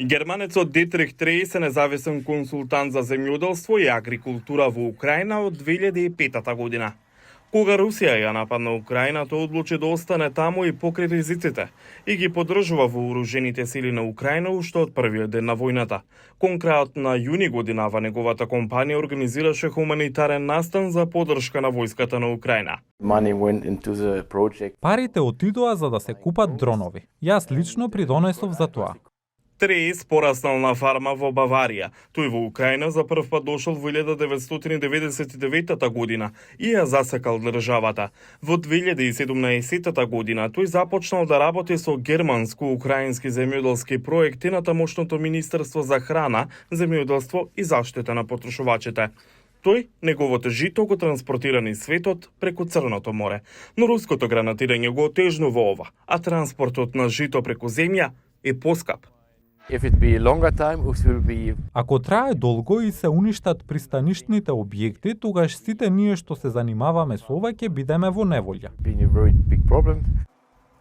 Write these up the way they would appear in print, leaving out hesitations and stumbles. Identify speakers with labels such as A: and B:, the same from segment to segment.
A: Германецот Дитрих Треис е независен консултант за земјоделство и агрикултура во Украина од 2005 година. Кога Русија ја нападна Украина, тој одлучи да остане таму и покри ризиците и ги поддржува вооружените сили на Украина уште од првиот ден на војната. Кон крајот на јуни годинава неговата компанија организираше хуманитарен настан за поддршка на војската на Украина.
B: Парите отидоа за да се купат дронови. Јас лично придонесов за тоа.
A: Треис пораснал на фарма во Баварија. Тој во Украина за прв пат дошол во 1999 година и ја засекал државата. Во 2017 година тој започнал да работи со германско-украински земјоделски проекти на тамошното Министерство за храна, земјоделство и заштита на потрошувачите. Тој неговото жито го транспортира низ светот преку Црното море, но руското гранатирање го отежнува ова, а транспортот на жито преку земја е поскап.
B: Ако трае долго и се уништат пристанишните објекти, тогаш сите ние што се занимаваме со ова ќе бидеме во неволја.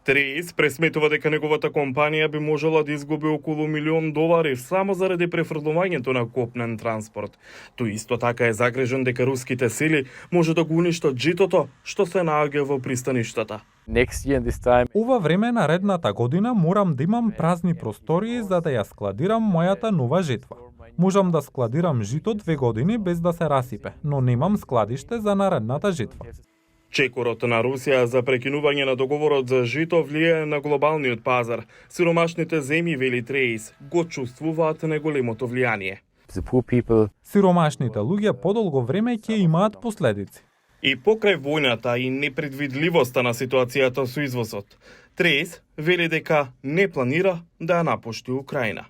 A: Треис пресметува дека неговата компанија би можела да изгуби околу $1.000.000 само заради префрлувањето на копнен транспорт. Тој исто така е загрижен дека руските сили може да го уништат житото што се наоѓа во пристаништата.
B: Ова време наредната година морам да имам празни простории за да ја складирам мојата нова жетва. Можам да складирам жито 2 години без да се расипе, но немам складиште за наредната жетва.
A: Чекорот на Русија за прекинување на договорот за жито влијае на глобалниот пазар. Сиромашните земји, вели Треис, го чувствуваат неголемото влијание.
B: Сиромашните луѓе подолго време ќе имаат последици.
A: И покрај војната и непредвидливоста на ситуацијата со извозот, Треис вели дека не планира да ја напушти Украина.